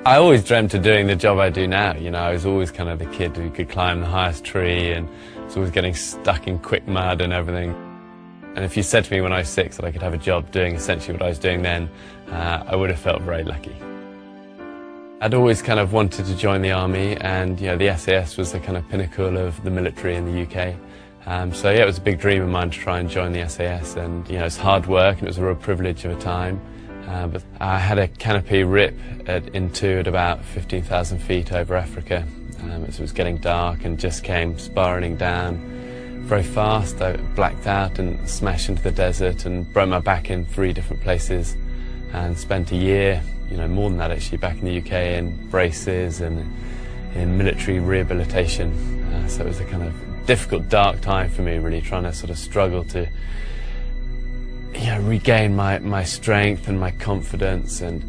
I always dreamt of doing the job I do now. You know, I was always kind of the kid who could climb the highest tree and was always getting stuck in quick mud and everything. And if you said to me when I was 6 that I could have a job doing essentially what I was doing then, I would have felt very lucky. I'd always kind of wanted to join the army, and you know, the SAS was the kind of pinnacle of the military in the UK. So yeah, it was a big dream of mine to try and join the SAS, and you know, it's hard work and it was a real privilege of a time. But I had a canopy rip in two at about 15,000 feet over Africa. As it was getting dark and just came spiraling down very fast. I blacked out and smashed into the desert and broke my back in 3 different places, and spent a year, you know, more than that actually, back in the UK in braces and in military rehabilitation. So it was a kind of difficult, dark time for me, really trying to sort of struggle to regain my strength and my confidence. And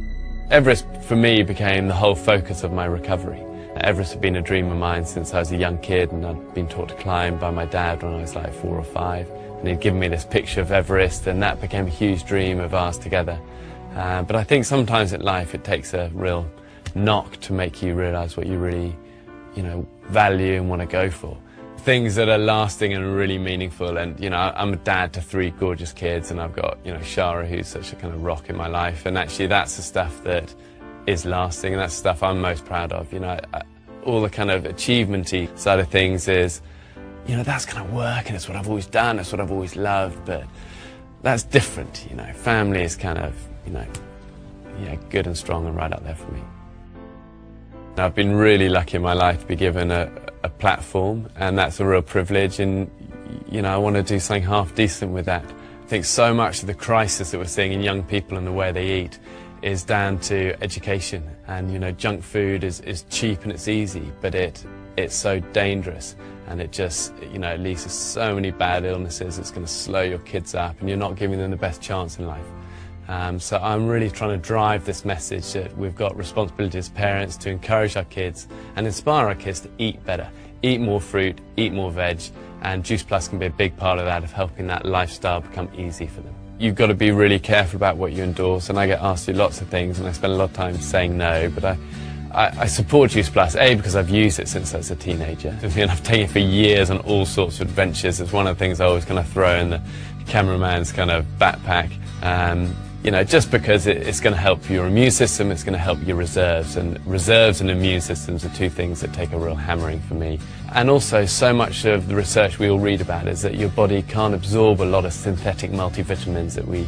Everest for me became the whole focus of my recovery. Everest had been a dream of mine since I was a young kid, and I'd been taught to climb by my dad when I was like 4 or 5, and he'd given me this picture of Everest, and that became a huge dream of ours together. But I think sometimes in life it takes a real knock to make you realise what you really, value and want to go for. Things that are lasting and really meaningful. And I'm a dad to 3 gorgeous kids, and I've got Shara, who's such a kind of rock in my life, and actually that's the stuff that is lasting, and that's the stuff I'm most proud of. All the kind of achievement-y side of things is that's kind of work, and it's what I've always done, it's what I've always loved, but that's different. Family is kind of good and strong and right up there for me. I've been really lucky in my life to be given a platform, and that's a real privilege, and I want to do something half decent with that. I think so much of the crisis that we're seeing in young people and the way they eat is down to education. And junk food is cheap and it's easy, but it's so dangerous, and it just it leads to so many bad illnesses. It's going to slow your kids up, and you're not giving them the best chance in life. So I'm really trying to drive this message that we've got responsibility as parents to encourage our kids and inspire our kids to eat better, eat more fruit, eat more veg, and Juice Plus can be a big part of that, of helping that lifestyle become easy for them. You've got to be really careful about what you endorse, and I get asked to do lots of things, and I spend a lot of time saying no, but I support Juice Plus, A, because I've used it since I was a teenager, and I've taken it for years on all sorts of adventures. It's one of the things I always kind of throw in the cameraman's kind of backpack. Just because it's going to help your immune system, it's going to help your reserves, and reserves and immune systems are 2 things that take a real hammering for me. And also, so much of the research we all read about is that your body can't absorb a lot of synthetic multivitamins that we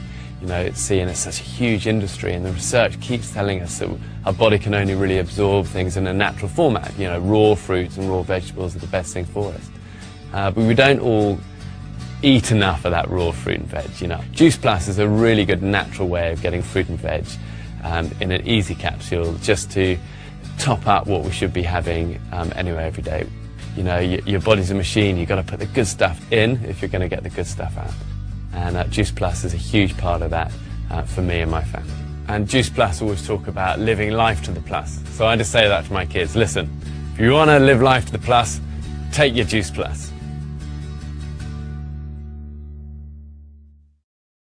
see, and it's such a huge industry, and the research keeps telling us that our body can only really absorb things in a natural format. Raw fruits and raw vegetables are the best thing for us. But we don't all eat enough of that raw fruit and veg. Juice Plus is a really good natural way of getting fruit and veg in an easy capsule, just to top up what we should be having anyway every day. Your body's a machine. You've got to put the good stuff in if you're going to get the good stuff out. And Juice Plus is a huge part of that for me and my family. And Juice Plus always talk about living life to the plus. So I just say that to my kids: listen, if you want to live life to the plus, take your Juice Plus.